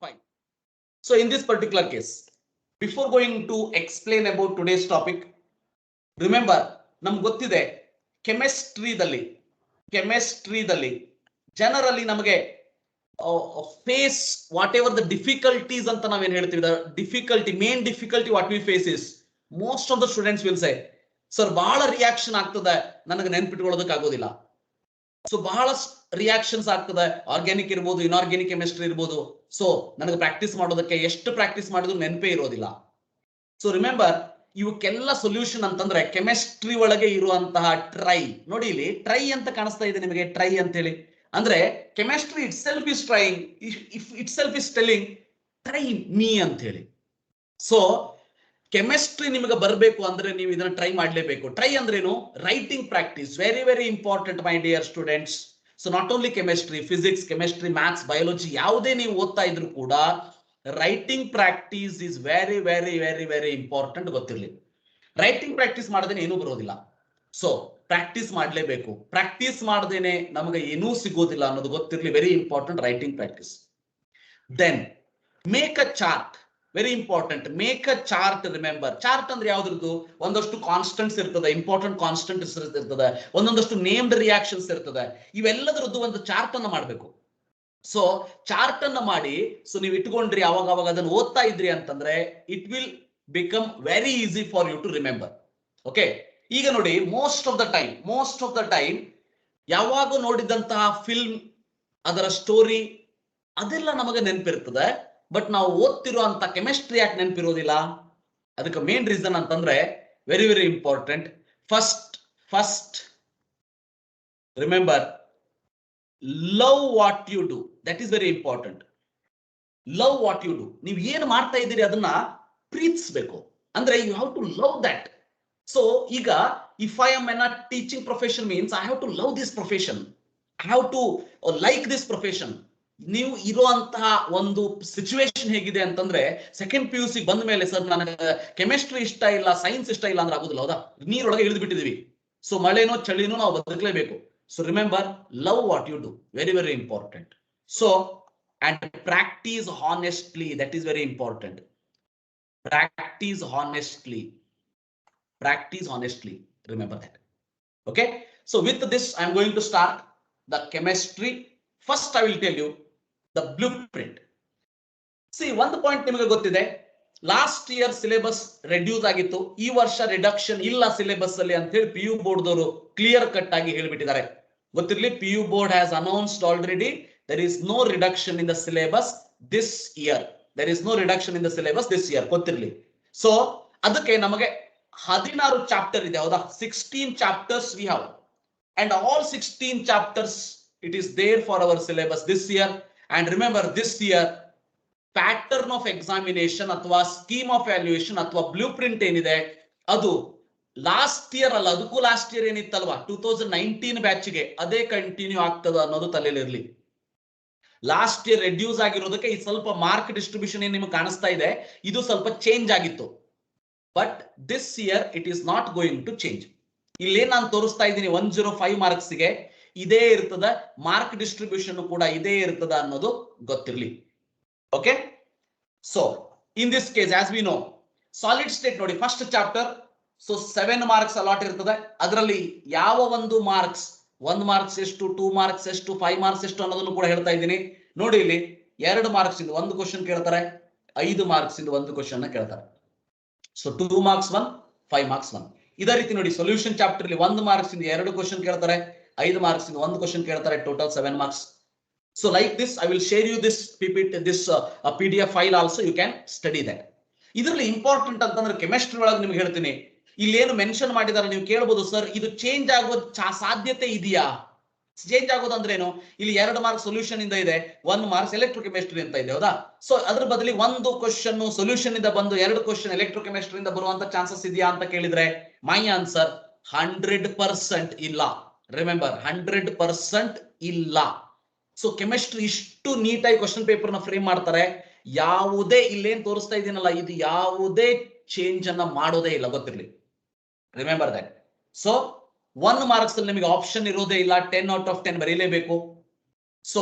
Fine. So in this particular case, before going to explain about today's topic, remember ನಮ್ಗೆ ಗೊತ್ತಿದೆ ಕೆಮಿಸ್ಟ್ರಿದಲ್ಲಿ generally ನಮಗೆ face whatever the difficulties ಅಂತ ನಾವೇನ್ ಹೇಳ್ತೀವಿ, difficulty main difficulty what we face is most of the students will say sir ಬಹಳ reaction ಆಗ್ತದೆ, ನನಗೆ ನೆನ್ಪಿಟ್ಕೊಳ್ಳೋದಕ್ಕೆ ಆಗೋದಿಲ್ಲ. ಸೊ ಬಹಳ ರಿಯಾಕ್ಷನ್ಸ್ ಆಗ್ತದೆ, ಆರ್ಗ್ಯಾನಿಕ್ ಇರ್ಬೋದು, ಇನ್ಆರ್ಗ್ಯಾನಿಕ್ ಕೆಮಿಸ್ಟ್ರಿ ಇರ್ಬೋದು. ಸೊ ನನಗೆ ಪ್ರಾಕ್ಟೀಸ್ ಮಾಡೋದಕ್ಕೆ ಎಷ್ಟು ಪ್ರಾಕ್ಟೀಸ್ ಮಾಡಿದ್ರು ನೆನಪೇ ಇರೋದಿಲ್ಲ. ಸೊ ರಿಮೆಂಬರ್, ಇವಕ್ಕೆಲ್ಲ ಸೊಲ್ಯೂಷನ್ ಅಂತಂದ್ರೆ ಕೆಮಿಸ್ಟ್ರಿ ಒಳಗೆ ಇರುವಂತಹ ಟ್ರೈ. ನೋಡಿ ಇಲ್ಲಿ ಟ್ರೈ ಅಂತ ಕಾಣಿಸ್ತಾ ಇದೆ ನಿಮಗೆ, ಟ್ರೈ ಅಂತ ಹೇಳಿ ಅಂದ್ರೆ chemistry it self is trying, it self is telling try me ಅಂತ ಹೇಳಿ. ಸೊ ಕೆಮಿಸ್ಟ್ರಿ ನಿಮಗೆ ಬರಬೇಕು ಅಂದ್ರೆ ನೀವು ಇದನ್ನ ಟ್ರೈ ಮಾಡಲೇಬೇಕು. ಟ್ರೈ ಅಂದ್ರೇನು? Writing practice, very very important my dear students. So not only chemistry, physics, chemistry, maths, biology ಯಾವುದೇ ನೀವು ಓದ್ತಾ ಇದ್ರು ಕೂಡ writing practice is very very very very important. ಗೊತ್ತಿರಲಿ, ರೈಟಿಂಗ್ ಪ್ರಾಕ್ಟೀಸ್ ಮಾಡದೇನೆ ಏನೂ ಬರೋದಿಲ್ಲ. ಸೊ ಪ್ರಾಕ್ಟೀಸ್ ಮಾಡಲೇಬೇಕು. ಪ್ರಾಕ್ಟೀಸ್ ಮಾಡದೇನೆ ನಮಗೆ ಏನೂ ಸಿಗೋದಿಲ್ಲ ಅನ್ನೋದು ಗೊತ್ತಿರಲಿ. Very important writing practice. Then make a chart, very important. Make a chart. Remember, chart ಅಂದ್ರೆ ಯಾವ್ದ್ರದ್ದು? ಒಂದಷ್ಟು ಕಾನ್ಸ್ಟೆಂಟ್ಸ್ ಇರ್ತದೆ, ಇಂಪಾರ್ಟೆಂಟ್ ಕಾನ್ಸ್ಟೆಂಟ್ಸ್ ಇರ್ತದೆ, ಒಂದೊಂದಷ್ಟು ನೇಮ್ಡ್ ರಿಯಾಕ್ಷನ್ಸ್ ಇರ್ತದೆ. ಇವೆಲ್ಲದರದ್ದು ಒಂದು ಚಾರ್ಟ್ ಅನ್ನ ಮಾಡಬೇಕು. ಸೊ ಚಾರ್ಟ್ ಅನ್ನ ಮಾಡಿ, ಸೊ ನೀವು ಇಟ್ಕೊಂಡ್ರಿ, ಅವಾಗ ಅದನ್ನು ಓದ್ತಾ ಇದ್ರಿ ಅಂತಂದ್ರೆ it will become very easy for you to remember. Okay, ಈಗ ನೋಡಿ, ಮೋಸ್ಟ್ ಆಫ್ ದ ಟೈಮ್ ಯಾವಾಗ ನೋಡಿದಂತಹ ಫಿಲ್ಮ್, ಅದರ ಸ್ಟೋರಿ ಅದೆಲ್ಲ ನಮಗೆ ನೆನಪಿರ್ತದೆ. ಬಟ್ ನಾವು ಓದ್ತಿರುವಂತ ಕೆಮಿಸ್ಟ್ರಿ ಯಾಕೆ ನೆನಪಿರೋದಿಲ್ಲ? ಅದಕ್ಕೆ ಮೇನ್ ರೀಸನ್ ಅಂತಂದ್ರೆ very very important. First remember, love what you do. That is very important. Love what you do. ನೀವು ಏನು ಮಾಡ್ತಾ ಇದ್ದೀರಿ ಅದನ್ನ ಪ್ರೀತಿಸಬೇಕು. ಅಂದ್ರೆ you have to love that. So ಈಗ if I am an a teaching profession means I have to love this profession, I have to like this profession. ನೀವು ಇರುವಂತಹ ಒಂದು ಸಿಚುವೇಶನ್ ಹೇಗಿದೆ ಅಂತಂದ್ರೆ, ಸೆಕೆಂಡ್ PUC ಬಂದ ಮೇಲೆ ಸರ್ ನನಗೆ ಕೆಮಿಸ್ಟ್ರಿ ಇಷ್ಟ ಇಲ್ಲ, ಸೈನ್ಸ್ ಇಷ್ಟ ಇಲ್ಲ ಅಂದ್ರೆ ಆಗುದಿಲ್ಲ, ಹೌದಾ? ನೀರೊಳಗೆ ಇಳಿದು ಬಿಟ್ಟಿದೀವಿ. ಸೊ ಮಳೆನೋ ಚಳಿನೋ ನಾವು ಬದುಕಲೇಬೇಕು. So remember, love what you do, very very important. So and practice honestly, that is very important. Practice honestly, remember that. Okay, so with this I am going to start the chemistry. First I will tell you the blueprint. See, one point ನಿಮಗೆ ಗೊತ್ತಿದೆ, last year syllabus reduce ಆಗಿತ್ತು, ಈ ವರ್ಷ reduction ಇಲ್ಲ syllabus ಅಲ್ಲಿ ಅಂತ ಹೇಳಿ PU board ದವರು clear cut ಆಗಿ ಹೇಳಿಬಿಟ್ಟಿದ್ದಾರೆ. ಗೊತ್ತಿರಲಿ, PU board has announced already there is no reduction in the syllabus this year. ಗೊತ್ತಿರಲಿ. ಸೊ ಅದಕ್ಕೆ ನಮಗೆ 16 ಚಾಪ್ಟರ್ ಇದೆ, ಹೌದಾ? 16 chapters we have, and all 16 chapters it is there for our syllabus this year. And remember, this year pattern of examination ಅಥವಾ scheme of valuation ಅಥವಾ blue print ಏನಿದೆ ಅದು last year ಅಲ್ಲ, ಅದಕ್ಕೂ ಲಾಸ್ಟ್ ಇಯರ್ ಏನಿತ್ತಲ್ವಾ 2019 ಬ್ಯಾಚ್ಗೆ ಅದೇ continue ಆಗ್ತದ ಅನ್ನೋದು ತಲೆಯಲ್ಲಿರಲಿ. Last year reduce ಆಗಿರೋದಕ್ಕೆ ಈ ಸ್ವಲ್ಪ ಮಾರ್ಕ್ ಡಿಸ್ಟ್ರಿಬ್ಯೂಷನ್ ಏನ್ ನಿಮಗೆ ಕಾಣಿಸ್ತಾ ಇದೆ, ಇದು ಸ್ವಲ್ಪ ಚೇಂಜ್ ಆಗಿತ್ತು. But this year it is not going to change. ಇಲ್ಲೇ ನಾನು ತೋರಿಸ್ತಾ ಇದ್ದೀನಿ 105 ಮಾರ್ಕ್ಸ್ಗೆ ಇದೇ ಇರ್ತದ, ಮಾರ್ಕ್ ಡಿಸ್ಟ್ರಿಬ್ಯೂಷನ್ ಕೂಡ ಇದೇ ಇರ್ತದ ಅನ್ನೋದು ಗೊತ್ತಿರಲಿ. Okay, so in this case as we know, solid state ನೋಡಿ, first chapter. So 7 marks allot ಇರ್ತದೆ. ಅದರಲ್ಲಿ ಯಾವ ಒಂದು ಮಾರ್ಕ್ಸ್, 1 ಮಾರ್ಕ್ಸ್ ಎಷ್ಟು, 2 ಮಾರ್ಕ್ಸ್ ಎಷ್ಟು, 5 ಮಾರ್ಕ್ಸ್ ಎಷ್ಟು ಅನ್ನೋದನ್ನು ಕೂಡ ಹೇಳ್ತಾ ಇದ್ದೀನಿ. ನೋಡಿ, ಇಲ್ಲಿ 2 ಮಾರ್ಕ್ಸ್ ಇಂದ ಒಂದು ಕ್ವಶನ್ ಕೇಳ್ತಾರೆ, 5 ಮಾರ್ಕ್ಸ್ ಇಂದ ಒಂದು ಕ್ವಶನ್ ಕೇಳ್ತಾರೆ. So 2 marks 1, 5 marks 1. ಇದೇ ರೀತಿ ನೋಡಿ, ಸೊಲ್ಯೂಷನ್ ಚಾಪ್ಟರ್ ಅಲ್ಲಿ 1 ಮಾರ್ಕ್ಸ್ ಇಂದ 2 ಕ್ವಶನ್ ಕೇಳ್ತಾರೆ, 5 ಮಾರ್ಕ್ಸ್ ಇಂದ 1 ಕ್ವಶನ್ ಕೇಳ್ತಾರೆ, total 7 marks. So like this, I will share you this PPT, this PDF file also. You can study that. ಇದರಲ್ಲಿ ಇಂಪಾರ್ಟೆಂಟ್ ಅಂತಂದ್ರೆ ಕೆಮಿಸ್ಟ್ರಿ ಒಳಗೆ ನಿಮ್ಗೆ ಹೇಳ್ತೀನಿ, ಇಲ್ಲಿ ಏನು ಮೆನ್ಷನ್ ಮಾಡಿದಾರೆ ನೀವು ಕೇಳಬಹುದು, ಸರ್ ಇದು ಚೇಂಜ್ ಆಗೋದು ಸಾಧ್ಯತೆ ಇದೆಯಾ? ಚೇಂಜ್ ಆಗೋದು ಅಂದ್ರೆ ಏನು? ಇಲ್ಲಿ 2 ಮಾರ್ಕ್ಸ್ ಸೊಲ್ಯೂಷನ್ ಇಂದ ಇದೆ, 1 ಮಾರ್ಕ್ಸ್ ಎಲೆಕ್ಟ್ರೋಕೆಮಿಸ್ಟ್ರಿ ಅಂತ ಇದೆ, ಹೌದಾ? ಸೊ ಅದ್ರ ಬದಲಿ ಒಂದು ಕ್ವಶನ್ ಸೊಲ್ಯೂಷನ್ ಇಂದ ಬಂದು 2 ಕ್ವಶನ್ ಎಲೆಕ್ಟ್ರೋಕೆಮಿಸ್ಟ್ರಿ ಇಂದ ಬರುವಂತ ಚಾನ್ಸಸ್ ಇದೆಯಾ ಅಂತ ಕೇಳಿದ್ರೆ ಮೈ ಆನ್ಸರ್ 100% ಇಲ್ಲ. ರಿಮೆಂಬರ್, 100% ಇಲ್ಲ. ಸೊ ಕೆಮಿಸ್ಟ್ರಿ ಇಷ್ಟು ನೀಟಾಗಿ ಕ್ವಶನ್ ಪೇಪರ್ ನ ಫ್ರೇಮ್ ಮಾಡ್ತಾರೆ, ಯಾವುದೇ ಇಲ್ಲೇನ್ ತೋರಿಸ್ತಾ ಇದೀನಲ್ಲ ಇದು ಯಾವುದೇ ಚೇಂಜ್ ಅನ್ನ ಮಾಡೋದೇ ಇಲ್ಲ, ಗೊತ್ತಿರಲಿ. Remember that. ಸೊ 1 ಮಾರ್ಕ್ಸ್ ಅಲ್ಲಿ ನಿಮಗೆ ಆಪ್ಷನ್ ಇರೋದೇ ಇಲ್ಲ, 10 ಔಟ್ ಆಫ್ 10 ಬರೀಲೇಬೇಕು. ಸೊ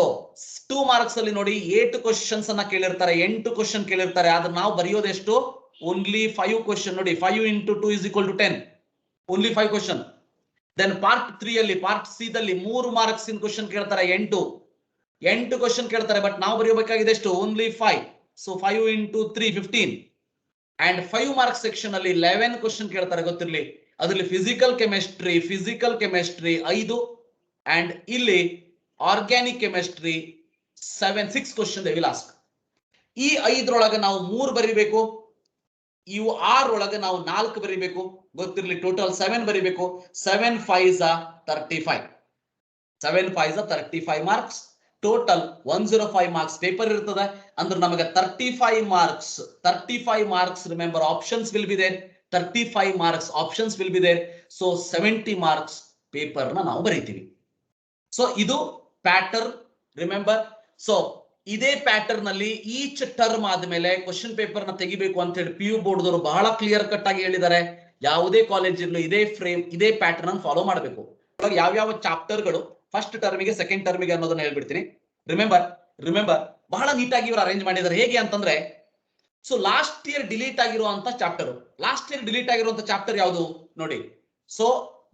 2 ಮಾರ್ಕ್ಸ್ ಅಲ್ಲಿ ನೋಡಿ 8 ಕ್ವಶನ್ಸ್ ಅನ್ನ ಕೇಳಿರ್ತಾರೆ, 8 ಕ್ವಶನ್ ಕೇಳಿರ್ತಾರೆ. ಆದ್ರೆ ನಾವು ಬರೆಯೋದೆಷ್ಟು? Only 5 question. ನೋಡಿ 5 into 2 is equal to 10. Only 5 question. Then part 3 ಅಲ್ಲಿ, ಪಾರ್ಟ್ ಸಿ ದಲ್ಲಿ 3 ಮಾರ್ಕ್ಸ್ ಇನ್ ಕ್ವಶನ್ ಕೇಳ್ತಾರೆ, 8 ಕ್ವಶನ್ ಕೇಳ್ತಾರೆ. ಬಟ್ ನಾವು ಬರೆಯಬೇಕಾಗಿದೆ ಎಷ್ಟು? Only 5. So 5 into 3 15. And 5 marks section ಅಲ್ಲಿ 11 ಕ್ವಶನ್ ಕೇಳ್ತಾರೆ, ಗೊತ್ತಿರಲಿ. ಅದರಲ್ಲಿ ಫಿಸಿಕಲ್ ಕೆಮಿಸ್ಟ್ರಿ 5 ಅಂಡ್ ಇಲ್ಲಿ organic chemistry 6 question they will ask. ಈ 5ರೊಳಗೆ ನಾವು 3 ಬರಿಬೇಕು, ಇವು 6 ಒಳಗೆ ನಾವು 4 ಬರಿಬೇಕು, ಗೊತ್ತಿರಲಿ. ಟೋಟಲ್ 7 ಬರಿಬೇಕು. 7 5s are 35. 7 5s are 35 marks. Total 105 marks paper ಇರ್ತದೆ. ಅಂದ್ರೆ ನಮಗೆ 35 marks remember options will be there. 35 marks options will be there. So 70 marks paper ನ ನಾವು ಬರೀತೀವಿ. ಸೊ ಇದು ಪ್ಯಾಟರ್ನ್, ರಿಮೆಂಬರ್. ಸೊ ಇದೇ ಪ್ಯಾಟರ್ನ್ ಅಲ್ಲಿ ಈಚ್ ಟರ್ಮ್ ಆದ್ಮೇಲೆ ಕ್ವಶನ್ ಪೇಪರ್ ನ ತೆಗಿಬೇಕು ಅಂತ ಹೇಳಿ PU ಬೋರ್ಡ್ ದವರು ಬಹಳ ಕ್ಲಿಯರ್ ಕಟ್ ಆಗಿ ಹೇಳಿದ್ದಾರೆ. ಯಾವುದೇ ಕಾಲೇಜ್ ಇರಲಿ ಇದೇ ಫ್ರೇಮ್, ಇದೇ ಪ್ಯಾಟರ್ನ್ ಅನ್ನು ಫಾಲೋ ಮಾಡಬೇಕು. ಯಾವ್ಯಾವ ಚಾಪ್ಟರ್ಗಳು ಫಸ್ಟ್ ಟರ್ಮಿಗೆ, ಸೆಕೆಂಡ್ ಟರ್ಮಿಗೆ ಅನ್ನೋದನ್ನ ಹೇಳ್ಬಿಡ್ತೀನಿ. ರಿಮೆಂಬರ್ ಬಹಳ ನೀಟಾಗಿ ಇವರು ಅರೇಂಜ್ ಮಾಡಿದ್ದಾರೆ. ಹೇಗೆ ಅಂತಂದ್ರೆ, ಸೊ ಲಾಸ್ಟ್ ಇಯರ್ ಡಿಲೀಟ್ ಆಗಿರುವಂತ ಚಾಪ್ಟರ್ ಯಾವುದು ನೋಡಿ. ಸೊ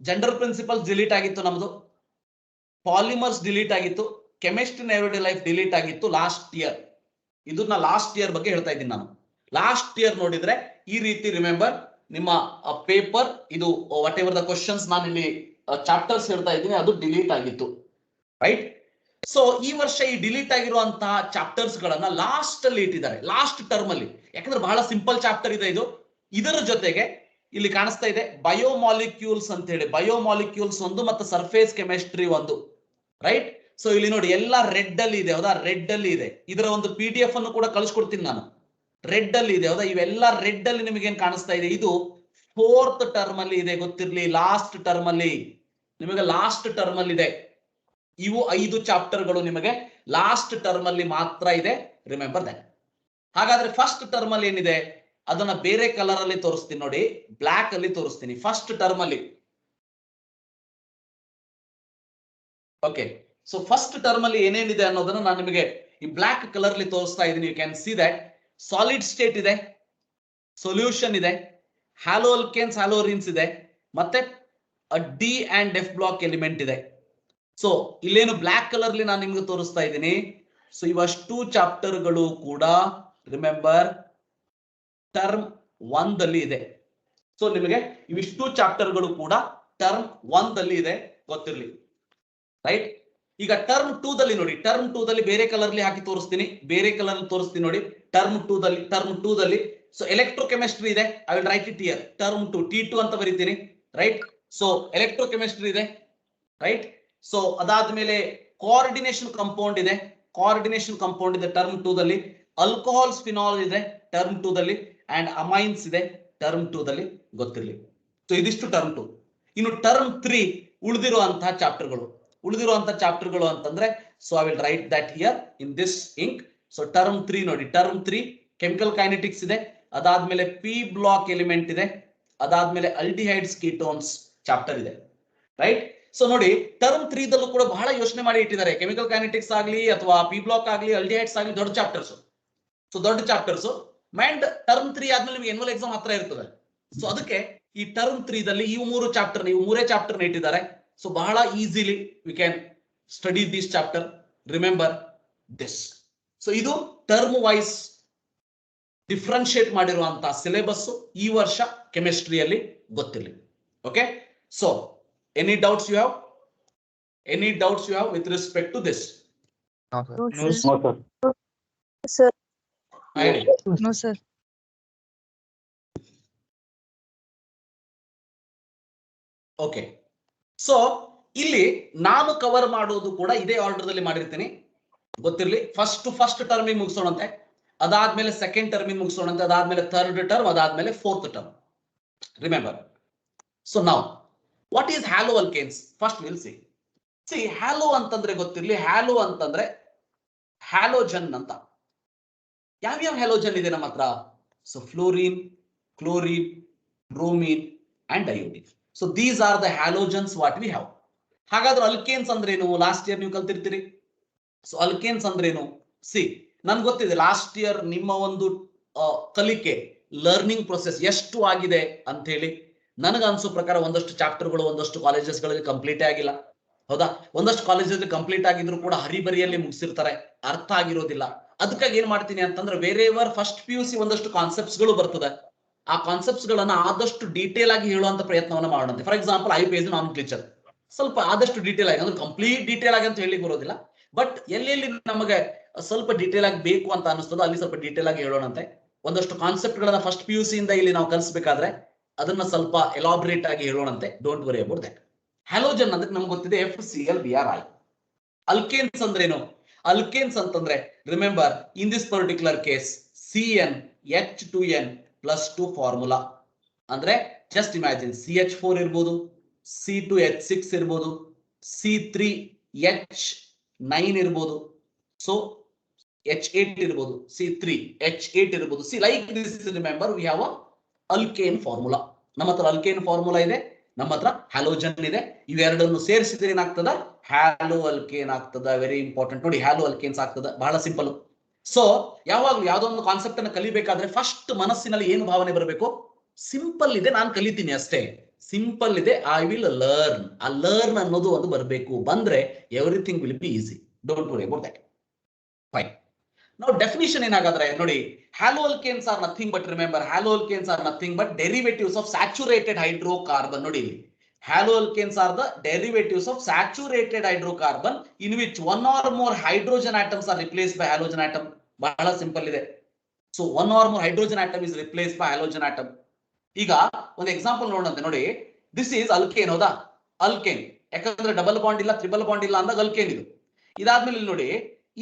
ಜನರಲ್ ಪ್ರಿನ್ಸಿಪಲ್ಸ್ ಡಿಲೀಟ್ ಆಗಿತ್ತು ನಮ್ದು, ಪಾಲಿಮರ್ಸ್ ಡಿಲೀಟ್ ಆಗಿತ್ತು, chemistry in everyday life delete ಆಗಿತ್ತು ಲಾಸ್ಟ್ ಇಯರ್. ಇದನ್ನ ಲಾಸ್ಟ್ ಇಯರ್ ಬಗ್ಗೆ ಹೇಳ್ತಾ ಇದ್ದೀನಿ ನಾನು. ಲಾಸ್ಟ್ ಇಯರ್ ನೋಡಿದ್ರೆ ಈ ರೀತಿ ರಿಮೆಂಬರ್ ನಿಮ್ಮ ಪೇಪರ್ ಇದು ವಾಟ್ ಎವರ್ ದ ಕ್ವಶನ್ಸ್ ನಾನು ಇಲ್ಲಿ ಚಾಪ್ಟರ್ಸ್ ಹೇಳ್ತಾ ಇದ್ದೀನಿ, ಅದು ಡಿಲೀಟ್ ಆಗಿತ್ತು, ರೈಟ್. ಸೊ ಈ ವರ್ಷ ಈ ಡಿಲೀಟ್ ಆಗಿರುವಂತಹ ಚಾಪ್ಟರ್ಸ್ ಗಳನ್ನ ಲಾಸ್ಟ್ ಅಲ್ಲಿ ಇಟ್ಟಿದ್ದಾರೆ, ಲಾಸ್ಟ್ ಟರ್ಮ್ ಅಲ್ಲಿ. ಯಾಕಂದ್ರೆ ಬಹಳ ಸಿಂಪಲ್ ಚಾಪ್ಟರ್ ಇದೆ ಇದು. ಇದರ ಜೊತೆಗೆ ಇಲ್ಲಿ ಕಾಣಿಸ್ತಾ ಇದೆ ಬಯೋಮಾಲಿಕ್ಯೂಲ್ಸ್ ಅಂತ ಹೇಳಿ, ಬಯೋಮಾಲಿಕ್ಯೂಲ್ಸ್ ಒಂದು ಮತ್ತು ಸರ್ಫೇಸ್ ಕೆಮಿಸ್ಟ್ರಿ ಒಂದು, ರೈಟ್. ಸೊ ಇಲ್ಲಿ ನೋಡಿ ಎಲ್ಲ ರೆಡ್ ಅಲ್ಲಿ ಇದೆ, ಹೌದಾ? ರೆಡ್ ಅಲ್ಲಿ ಇದೆ. ಇದರ ಒಂದು PDF ಅನ್ನು ಕೂಡ ಕಳಿಸ್ಕೊಡ್ತೀನಿ ನಾನು. ರೆಡ್ ಅಲ್ಲಿ ಇದೆ, ಹೌದಾ? ಇವೆಲ್ಲ ರೆಡ್ ಅಲ್ಲಿ ನಿಮಗೆ ಏನ್ ಕಾಣಿಸ್ತಾ ಇದೆ? ಇದು 4th ಟರ್ಮ್ ಅಲ್ಲಿ ಇದೆ, ಗೊತ್ತಿರ್ಲಿ. ಲಾಸ್ಟ್ ಟರ್ಮ್ ಅಲ್ಲಿ ಇದೆ. ಇವು 5 ಚಾಪ್ಟರ್ಗಳು ನಿಮಗೆ ಲಾಸ್ಟ್ ಟರ್ಮ್ ಅಲ್ಲಿ ಮಾತ್ರ ಇದೆ, ರಿಮೆಂಬರ್ ದಟ್. ಹಾಗಾದ್ರೆ ಫಸ್ಟ್ ಟರ್ಮ್ ಅಲ್ಲಿ ಏನಿದೆ ಅದನ್ನ ಬೇರೆ ಕಲರ್ ಅಲ್ಲಿ ತೋರಿಸ್ತೀನಿ ನೋಡಿ, ಬ್ಲಾಕ್ ಅಲ್ಲಿ ತೋರಿಸ್ತೀನಿ. ಫಸ್ಟ್ ಟರ್ಮ್ ಅಲ್ಲಿ, ಓಕೆ. ಸೊ ಫಸ್ಟ್ ಟರ್ಮ್ ಅಲ್ಲಿ ಏನೇನಿದೆ ಅನ್ನೋದನ್ನ ನಾನು ನಿಮಗೆ ಈ ಬ್ಲಾಕ್ ಕಲರ್ ಅಲ್ಲಿ ತೋರಿಸ್ತಾ ಇದ್ದೀನಿ. You can see that solid state ಇದೆ, ಸೊಲ್ಯೂಷನ್ ಇದೆ, ಹ್ಯಾಲೋ ಅಲ್ಕೇನ್ಸ್, ಹ್ಯಾಲೋರಿನ್ಸ್ ಇದೆ, ಮತ್ತೆ D and F block element ಇದೆ. ಸೊ ಇಲ್ಲೇನು ಬ್ಲಾಕ್ ಕಲರ್ ಅಲ್ಲಿ ನಾನು ನಿಮ್ಗೆ ತೋರಿಸ್ತಾ ಇದ್ದೀನಿ. ಸೊ ಇವಷ್ಟು ಚಾಪ್ಟರ್ಗಳು ಕೂಡ ರಿಮೆಂಬರ್ ಟರ್ಮ್ 1 ದಲ್ಲಿ ಇದೆ. ಸೊ ನಿಮಗೆ ಇವಿಷ್ಟು ಚಾಪ್ಟರ್ಗಳು ಕೂಡ ಟರ್ಮ್ 1 ದಲ್ಲಿ ಇದೆ, ಗೊತ್ತಿರಲಿ, ರೈಟ್. ಈಗ ಟರ್ಮ್ 2 ದಲ್ಲಿ ನೋಡಿ, ಟರ್ಮ್ 2 ದಲ್ಲಿ ಬೇರೆ ಕಲರ್ ಅಲ್ಲಿ ಹಾಕಿ ತೋರಿಸ್ತೀನಿ, ನೋಡಿ. ಟರ್ಮ್ 2 ದಲ್ಲಿ ಸೊ ಎಲೆಕ್ಟ್ರೋಕೆಮಿಸ್ಟ್ರಿ ಇದೆ. I will right it here. Term 2 T2 ಅಂತ ಬರೀತೀನಿ, ರೈಟ್. ಸೊ ಎಲೆಕ್ಟ್ರೋಕೆಮಿಸ್ಟ್ರಿ ಇದೆ, ರೈಟ್. ಸೊ ಅದಾದ್ಮೇಲೆ ಕೋಆರ್ಡಿನೇಷನ್ ಕಾಂಪೌಂಡ್ ಇದೆ, ಟರ್ಮ್ 2 ದಲ್ಲಿ. ಆಲ್ಕೋಹಾಲ್ಸ್, ಫಿನಾಲ್ ಇದೆ ಟರ್ಮ್ 2 ದಲ್ಲಿ, ಅಂಡ್ ಅಮೈನ್ಸ್ ಇದೆ ಟರ್ಮ್ 2 ದಲ್ಲಿ, ಗೊತ್ತಿರಲಿ. ಸೊ ಇದಿಷ್ಟು ಟರ್ಮ್ 2. ಇನ್ನು ಟರ್ಮ್ 3 ಉಳಿದಿರುವಂತಹ ಚಾಪ್ಟರ್ಗಳು ಅಂತಂದ್ರೆ, so I will write that here in this ink. So term 3 ನೋಡಿ, ಟರ್ಮ್ 3 ಕೆಮಿಕಲ್ ಕೈನೆಟಿಕ್ಸ್ ಇದೆ, ಅದಾದ್ಮೇಲೆ P ಬ್ಲಾಕ್ ಎಲಿಮೆಂಟ್ ಇದೆ, ಅದಾದ್ಮೇಲೆ ಅಲ್ಡಿಹೈಡ್ಸ್, ಕೀಟೋನ್ಸ್ ಚಾಪ್ಟರ್ ಇದೆ, ರೈಟ್. ಸೊ ನೋಡಿ ಟರ್ಮ್ 3 ದಲ್ಲೂ ಕೂಡ ಬಹಳ ಯೋಚನೆ ಮಾಡಿ ಇಟ್ಟಿದ್ದಾರೆ. ಕೆಮಿಕಲ್ ಕೈನೆಟಿಕ್ಸ್ ಆಗಲಿ ಅಥವಾ P ಬ್ಲಾಕ್ ಆಗಲಿ, ಅಲ್ಡಿಹೈಡ್ಸ್ ಆಗಲಿ, ದೊಡ್ಡ ಚಾಪ್ಟರ್ಸ್. ಅಂಡ್ ಟರ್ಮ್ 3 ಆದ್ಮೇಲೆ ನಿಮಗೆ ಎನ್ಯುವಲ್ ಎಕ್ಸಾಮ್ ಹತ್ರ ಇರ್ತದೆ. ಸೊ ಅದಕ್ಕೆ ಈ ಟರ್ಮ್ 3 ದಲ್ಲಿ ಇವು ಮೂರೇ ಚಾಪ್ಟರ್ ಇಟ್ಟಿದ್ದಾರೆ. ಸೊ ಬಹಳ easily we can study this chapter, remember this. So ಇದು ಟರ್ಮ್ ವೈಸ್ ಡಿಫ್ರೆನ್ಶಿಯೇಟ್ ಮಾಡಿರುವಂತಹ ಸಿಲೆಬಸ್ ಈ ವರ್ಷ ಕೆಮಿಸ್ಟ್ರಿಯಲ್ಲಿ, ಗೊತ್ತಿರಲಿ. Okay. So any doubts you have? With respect to this? No, sir. No, sir. Okay. So ಇಲ್ಲಿ ನಾನು ಕವರ್ ಮಾಡೋದು ಕೂಡ ಇದೇ ಆರ್ಡರ್ ದಲ್ಲಿ ಮಾಡಿರ್ತೀನಿ, ಗೊತ್ತಿರಲಿ. ಫಸ್ಟ್ ಟರ್ಮಿಗೆ ಮುಗಿಸೋಣಂತೆ, ಅದಾದ್ಮೇಲೆ ಸೆಕೆಂಡ್ ಟರ್ಮಿಗೆ ಮುಗಿಸೋಣಂತೆ, ಅದಾದ್ಮೇಲೆ ಥರ್ಡ್ ಟರ್ಮ್, ಅದಾದ್ಮೇಲೆ fourth term, remember. So now what is hello alkanes? First will see. Hello ಅಂತಂದ್ರೆ ಗೊತ್ತಿರಲಿ, ಹ್ಯಾಲೋ ಅಂತಂದ್ರೆ ಹ್ಯಾಲೋಜನ್ ಅಂತ. ಯಾವ್ಯಾವ ಹ್ಯಾಲೋಜನ್ ಇದೆ ನಮ್ಮ ಹತ್ರ? So fluorine, chlorine, bromine and iodine. So these are the halogens what we have. ಹಾಗಾದ್ರೆ ಅಲ್ಕೇನ್ಸ್ ಅಂದ್ರೆ ಏನು? ಲಾಸ್ಟ್ ಇಯರ್ ನೀವು ಕಲ್ತಿರ್ತೀರಿ. ಸೊ ಅಲ್ಕೇನ್ಸ್ ಅಂದ್ರೇನು? ಸಿ, ನನ್ಗೆ ಗೊತ್ತಿದೆ ಲಾಸ್ಟ್ ಇಯರ್ ನಿಮ್ಮ ಒಂದು ಕಲಿಕೆ ಲರ್ನಿಂಗ್ ಪ್ರೊಸೆಸ್ ಎಷ್ಟು ಆಗಿದೆ ಅಂತ ಹೇಳಿ. ನನಗನ್ಸೋ ಪ್ರಕಾರ ಒಂದಷ್ಟು ಚಾಪ್ಟರ್ಗಳು ಒಂದಷ್ಟು ಕಾಲೇಜಸ್ಗಳಲ್ಲಿ ಕಂಪ್ಲೀಟೇ ಆಗಿಲ್ಲ, ಹೌದಾ? ಒಂದಷ್ಟು ಕಾಲೇಜಲ್ಲಿ ಕಂಪ್ಲೀಟ್ ಆಗಿದ್ರು ಕೂಡ ಹರಿಬರಿಯಲ್ಲಿ ಮುಗಿಸಿರ್ತಾರೆ, ಅರ್ಥ ಆಗಿರೋದಿಲ್ಲ. ಅದಕ್ಕಾಗಿ ಏನ್ ಮಾಡ್ತೀನಿ ಅಂತಂದ್ರೆ, ವೇರೆವರ್ ಫಸ್ಟ್ PUC ಒಂದಷ್ಟು ಕಾನ್ಸೆಪ್ಟ್ಸ್ ಗಳು ಬರ್ತದೆ, ಆ ಕಾನ್ಸೆಪ್ಟ್ಸ್ ಗಳನ್ನ ಆದಷ್ಟು ಡೀಟೇಲ್ ಆಗಿ ಹೇಳುವಂತ ಪ್ರಯತ್ನವನ್ನ ಮಾಡೋಣ. ಫಾರ್ ಎಕ್ಸಾಂಪಲ್ IPS ನಾನ್ ಕ್ಲಿಚರ್ ಸ್ವಲ್ಪ ಆದಷ್ಟು ಡೀಟೇಲ್ ಆಗಿ, ಅಂದ್ರೆ ಕಂಪ್ಲೀಟ್ ಡೀಟೇಲ್ ಆಗಿ ಅಂತ ಹೇಳಿ ಬರೋದಿಲ್ಲ, ಬಟ್ ಎಲ್ಲೆಲ್ಲಿ ನಮಗೆ ಸ್ವಲ್ಪ ಡೀಟೇಲ್ ಆಗಿ ಬೇಕು ಅಂತ ಅನಿಸ್ತದೋ ಅಲ್ಲಿ ಸ್ವಲ್ಪ ಡೀಟೇಲ್ ಆಗಿ ಹೇಳೋಣಂತೆ. ಒಂದಷ್ಟು ಕಾನ್ಸೆಪ್ಟ್ ಗಳನ್ನ ಫಸ್ಟ್ PUC ಇಂದ ಇಲ್ಲಿ ನಾವು ಕಲಿಸಬೇಕಾದ್ರೆ ಅದನ್ನ ಸ್ವಲ್ಪ ಎಲಾಬ್ರೇಟ್ ಆಗಿ ಹೇಳೋಣಂತೆ. Don't worry about that. Halogen ಅಂದ್ರೆ ನಮ್ಗೆ ಗೊತ್ತಿದೆ FClBrI. ಅಲ್ಕೇನ್ಸ್ ಅಂದ್ರೇನು? ಅಲ್ಕೇನ್ಸ್ ಅಂತಂದ್ರೆ remember in this particular case CnH2n+2 formula. ಅಂದ್ರೆ ಜಸ್ಟ್ ಇಮ್ಯಾಜಿನ್ CH4 ಇರ್ಬೋದು, C2H6 ಇರ್ಬೋದು, C3H9 ಇರ್ಬೋದು, ಸೊ H8 ಇರ್ಬೋದು, C3H8 ಇರ್ಬೋದು. C like this remember we have a alkane formula. ನಮ್ಮ ಹತ್ರ ಅಲ್ಕೇನ್ ಫಾರ್ಮುಲಾ ಇದೆ, ನಮ್ಮ ಹತ್ರ ಹ್ಯಾಲೋಜನ್ ಇದೆ. ಇವೆರಡನ್ನು ಸೇರಿಸಿದ್ರೆ ಏನಾಗ್ತದ? ಹ್ಯಾಲೋ ಅಲ್ಕೇನ್ ಆಗ್ತದ. ವೆರಿ ಇಂಪಾರ್ಟೆಂಟ್ ನೋಡಿ, ಹ್ಯಾಲೋ ಅಲ್ಕೇನ್ಸ್ ಆಗ್ತದ. ಬಹಳ ಸಿಂಪಲ್. ಸೊ ಯಾವಾಗ್ಲೂ ಯಾವ್ದೋ ಒಂದು ಕಾನ್ಸೆಪ್ಟ್ ಅನ್ನು ಕಲಿಬೇಕಾದ್ರೆ ಫಸ್ಟ್ ಮನಸ್ಸಿನಲ್ಲಿ ಏನು ಭಾವನೆ ಬರಬೇಕು? ಸಿಂಪಲ್ ಇದೆ, ನಾನು ಕಲಿತೀನಿ ಅಷ್ಟೇ. ಸಿಂಪಲ್ ಇದೆ, ಐ ವಿಲ್ ಲರ್ನ್. ಆ ಲರ್ನ್ ಅನ್ನೋದು ಒಂದು ಬರಬೇಕು. ಬಂದ್ರೆ everything will be easy. Don't worry about that. Fine. ನಾವು ಡೆಫಿನಿಷನ್ ಏನಾಗಾದ್ರೆ ನೋಡಿ, hello alkanes are nothing but remember, hello alkanes are nothing but derivatives of saturated hydrocarbon. ನೋಡಿ ಇಲ್ಲಿ, haloalkanes are the derivatives of saturated hydrocarbon in which one or more hydrogen atoms are replaced by halogen atom. ಬಹಳ simple ಇದೆ. So one or more hydrogen atom is replaced by halogen atom. ಈಗ ಒಂದು example ನೋಡೋಣ ನೋಡಿ. This is alkane, ಹೌದಾ? Alkane, ಯಾಕಂದ್ರೆ double bond ಇಲ್ಲ, triple bond ಇಲ್ಲ ಅಂದಾಗ ಅಲ್ಕೇನ್ ಇದು. ಇದಾದ್ಮೇಲೆ ಇಲ್ಲಿ ನೋಡಿ,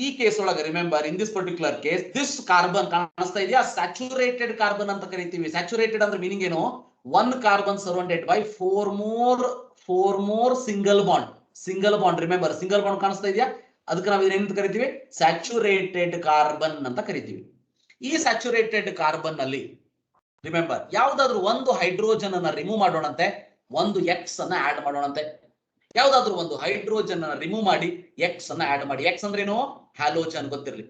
ಈ ಕೇಸ್ ಒಳಗೆ remember in this particular case this carbon ಕಾಣಿಸ್ತಾ ಇದೆಯಾ? ಸ್ಯಾಚುರೇಟೆಡ್ ಕಾರ್ಬನ್ ಅಂತ ಕರಿತೀವಿ. ಸ್ಯಾಚುರೇಟೆಡ್ ಅಂದ್ರೆ ಮೀನಿಂಗ್ ಏನು? One carbon surrounded by four more single bond. Single bond, remember single bond ಕಾಣಿಸ್ತಾ ಇದೆಯಾ? ಅದಕ್ಕೆ ನಾವು ಏನಂತ ಕರಿತೀವಿ? ಸ್ಯಾಚುರೇಟೆಡ್ ಕಾರ್ಬನ್ ಅಂತ ಕರಿತೀವಿ. ಈ ಸ್ಯಾಚುರೇಟೆಡ್ ಕಾರ್ಬನ್ ನಲ್ಲಿ ರಿಮೆಂಬರ್ ಯಾವ್ದಾದ್ರು ಒಂದು ಹೈಡ್ರೋಜನ್ ಅನ್ನ ರಿಮೂವ್ ಮಾಡೋಣಂತೆ, ಒಂದು ಎಕ್ಸ್ ಅನ್ನ ಆಡ್ ಮಾಡೋಣಂತೆ. ಯಾವ್ದಾದ್ರು ಒಂದು ಹೈಡ್ರೋಜನ್ ಅನ್ನ ರಿಮೂವ್ ಮಾಡಿ ಎಕ್ಸ್ ಅನ್ನ ಆಡ್ ಮಾಡಿ. ಎಕ್ಸ್ ಅಂದ್ರೇನು? ಹ್ಯಾಲೋಜನ್, ಗೊತ್ತಿರಲಿ.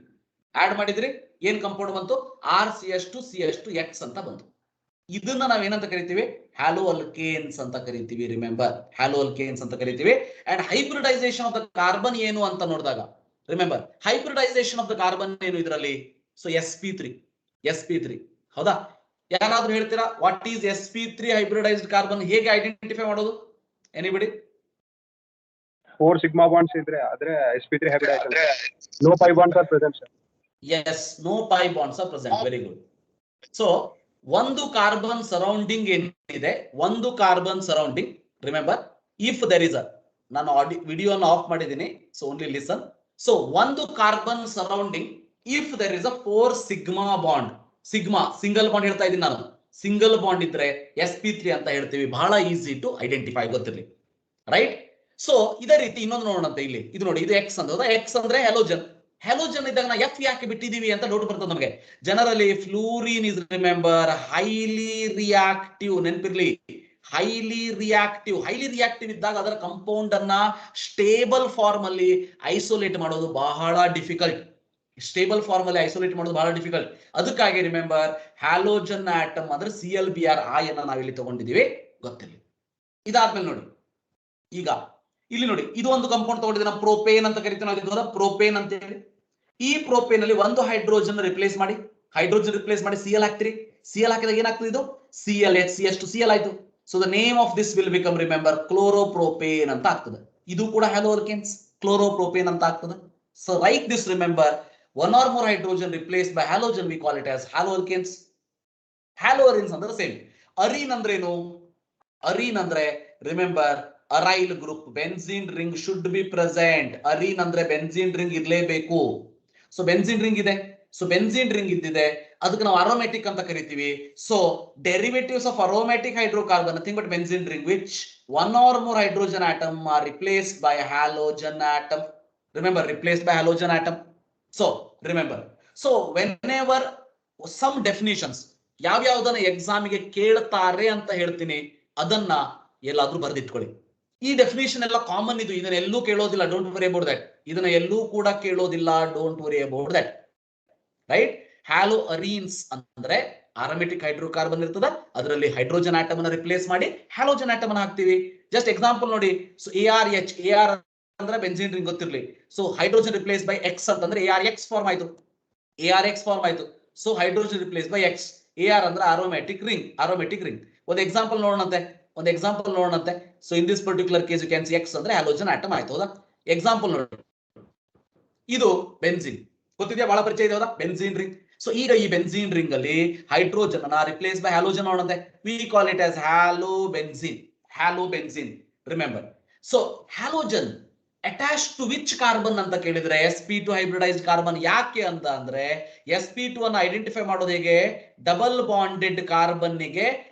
ಆಡ್ ಮಾಡಿದ್ರಿ ಏನ್ ಕಂಪೌಂಡ್ ಬಂತು? RCH2CH2 ಎಕ್ಸ್ ಅಂತ ಬಂತು. ಇದನ್ನ ನಾವೇನಂತ ಕರಿತೀವಿ? ಹ್ಯಾಲೋ ಅಲ್ಕೇನ್ಸ್ ಅಂತ ಕರಿತೀವಿ. ರಿಮೆಂಬರ್, ಹ್ಯಾಲೋ ಅಲ್ಕೇನ್ಸ್ ಅಂತ ಕರಿತೀವಿ. And hybridization of the carbon ಏನು ಅಂತ ನೋಡಿದಾಗ remember, hybridization of the carbon ಏನು ಇದರಲ್ಲಿ? ಸೊ sp3, ಹೌದಾ? ಯಾರಾದ್ರೂ ಹೇಳ್ತೀರಾ what is sp3 hybridized carbon? ಹೇಗೆ ಐಡೆಂಟಿಫೈ ಮಾಡೋದು? ಎನಿಬಡಿ? 4 sigma bonds ಇದ್ರೆ ಆದ್ರೆ sp3 hybridized. No pi bonds are present, sir. Yes, no pi bonds are present. Very good. So ಒಂದು ಕಾರ್ಬನ್ ಸರೌಂಡಿಂಗ್ ಏನಿದೆ, ಒಂದು carbon surrounding remember if there is a, ನಾನು ವಿಡಿಯೋನ off ಮಾಡಿದ್ದೀನಿ, so only listen. So ಒಂದು carbon surrounding if there is a 4 sigma bond. Sigma single bond ಹೇಳ್ತಾ ಇದ್ದೀನಿ ನಾನು. ಸಿಂಗಲ್ ಬಾಂಡ್ ಇದ್ರೆ sp3 ಅಂತ ಹೇಳ್ತೀವಿ. ಬಹಳ ಈಸಿ ಟು ಐಡೆಂಟಿಫೈ, ಗೊತ್ತಿರಲಿ. ರೈಟ್? ಸೊ ಇದೇ ರೀತಿ ಇನ್ನೊಂದು ನೋಡೋಣಂತೆ. ಇಲ್ಲಿ ಇದು ನೋಡಿ, ಇದು ಎಕ್ಸ್ ಅಂತ. ಎಕ್ಸ್ ಅಂದ್ರೆ ಹ್ಯಾಲೋಜನ್. ಹ್ಯಾಲೋಜನ್ ಇದ್ದಾಗ ನಾವು ಎಫ್ ಯಾಕೆ ಬಿಟ್ಟಿದೀವಿ ಅಂತ ಡೌಟ್ ಬರ್ತದೆ ನಮಗೆ. Generally fluorine is remember highly reactive. ನೆನಪಿರ್ಲಿ, ಹೈಲಿ ರಿಯಾಕ್ಟಿವ್ ಇದ್ದಾಗ ಅದರ ಕಂಪೌಂಡ್ ಅನ್ನ ಸ್ಟೇಬಲ್ ಫಾರ್ಮ್ ಅಲ್ಲಿ ಐಸೋಲೇಟ್ ಮಾಡೋದು ಬಹಳ ಡಿಫಿಕಲ್ಟ್. ಅದಕ್ಕಾಗಿ ರಿಮೆಂಬರ್ ಹ್ಯಾಲೋಜನ್ ಆಟಮ್ ಅಂದ್ರೆ ClBrI ಅನ್ನ ನಾವಿಲ್ಲಿ ತಗೊಂಡಿದೀವಿ, ಗೊತ್ತಿರಲಿ. ಇದಾದ್ಮೇಲೆ ನೋಡಿ, ಈಗ ಇಲ್ಲಿ ನೋಡಿ, ಇದು ಒಂದು ಕಂಪೌಂಡ್ ತಗೊಂಡಿದ್ದೀವಿ ನಾವು, ಪ್ರೋಪೇನ್ ಅಂತ ಕರಿತೀವಿ ನಾವು. ಪ್ರೋಪೇನ್ ಅಂತ ಹೇಳಿ, ಈ ಪ್ರೋಪೇನ್ ಅಲ್ಲಿ ಒಂದು ಹೈಡ್ರೋಜನ್ ರಿಪ್ಲೇಸ್ ಮಾಡಿ Cl ಹಾಕ್ತಿರಿ. Cl ಹಾಕಿದಾಗ ಏನಾಗ್ತದೆ? ಇದು ClHCH2Cl ಆಯ್ತು. So the name of this will become remember chloropropane ಅಂತ ಆಗ್ತದೆ. ಇದು ಕೂಡ ಹ್ಯಾಲೋ ಅಲ್ಕೇನ್ಸ್, ಕ್ಲೋರೋಪ್ರೋಪೇನ್ ಅಂತ ಆಗ್ತದೆ. So like this remember, one or more hydrogen replaced by halogen, we call it as haloalkanes. Haloarenes ಅಂದ್ರೆ ಸೇಮ್. ಅರೀನ್ ಅಂದ್ರೇನು? Arene ಅಂದ್ರೆ remember aryl group. Benzene ring should be present. Arene ಅಂದ್ರೆ benzene ring ಇರಲೇಬೇಕು. So benzene ring ಇದೆ, so benzene ring ಇದ್ದಿದೆ, ಅದಕ್ಕೆ ನಾವು aromatic ಅಂತ ಕರಿತೀವಿ. So derivatives of aromatic hydrocarbon nothing but benzene ring which one or more hydrogen atom are replaced by halogen atom. Remember, replaced by halogen atom. So remember, so whenever some definitions ಯಾವ್ಯಾವ್ದನ್ನ ಎಕ್ಸಾಮಿಗೆ ಕೇಳ್ತಾರೆ ಅಂತ ಹೇಳ್ತೀನಿ, ಅದನ್ನ ಎಲ್ಲಾದ್ರೂ ಬರೆದಿಟ್ಕೊಳ್ಳಿ. ಈ definition ಎಲ್ಲ common ಇದು, ಇದನ್ನ ಎಲ್ಲೂ ಕೇಳೋದಿಲ್ಲ, ಡೋಂಟ್ ವರಿ ಅಬೌಟ್ ದಟ್. ಇದನ್ನ ಎಲ್ಲೂ ಕೂಡ ಕೇಳೋದಿಲ್ಲ, don't worry about that. Right? Halo arenes ಅಂದ್ರೆ ಆರೋಮ್ಯಾಟಿಕ್ ಹೈಡ್ರೋಕಾರ್ಬನ್ ಇರ್ತದ, ಅದರಲ್ಲಿ ಹೈಡ್ರೋಜನ್ ಆಟಮ್ ಅನ್ನ ರಿಪ್ಲೇಸ್ ಮಾಡಿ ಹ್ಯಾಲೋಜನ್ ಆಟಮ್ ಅನ್ನ ಹಾಕ್ತಿವಿ. ಜಸ್ಟ್ ಎಕ್ಸಾಂಪಲ್ ನೋಡಿ. ಸೊ ARH, AR ಅಂದ್ರೆ ಬೆಂಜಿನ್ ರಿಂಗ್ ಗೊತ್ತಿರ್ಲಿ. So hydrogen replace by X ಅಂತಂದ್ರೆ ARX ಫಾರ್ಮ್ ಆಯ್ತು, ARX ಫಾರ್ಮ್ ಆಯ್ತು. So hydrogen replace by X, AR ಅಂದ್ರೆ ಆರೋಮ್ಯಾಟಿಕ್ ರಿಂಗ್, ಆರೋಮ್ಯಾಟಿಕ್ ರಿಂಗ್. ಒಂದು ಎಕ್ಸಾಂಪಲ್ ನೋಡೋಣಂತೆ. So in this particular case you can see X ಅಂದ್ರೆ halogen atom ಆಯ್ತು, ಹೌದಾ? Example ನೋಡಿ, ಇದು ಬೆಂಜಿನ್, ಗೊತ್ತಿದೆಯಾ? ಬಹಳ ಪರಿಚಯ ಇದೆ, ಹೌದಾ? Benzene ring. ಸೊ ಈಗ ಈ ಬೆಂಜಿನ್ ರಿಂಗ್ ಅಲ್ಲಿ ಹೈಡ್ರೋಜನ್ ಅನ್ನ ರಿಪ್ಲೇಸ್ ಬೈ ಹ್ಯಾಲೋಜನ್ ನೋಡಂತೆ. We call it as halobenzene, halobenzene. Remember, so halogen attach to which carbon ಅಂತ ಕೇಳಿದ್ರೆ sp2 ಹೈಬ್ರಿಡೈಸ್ಡ್ ಕಾರ್ಬನ್. ಯಾಕೆ ಅಂತ ಅಂದ್ರೆ sp2 ಅನ್ನು ಐಡೆಂಟಿಫೈ ಮಾಡೋದು ಹೇಗೆ? ಡಬಲ್ ಬಾಂಡೆಡ್ ಕಾರ್ಬನ್ ಗೆ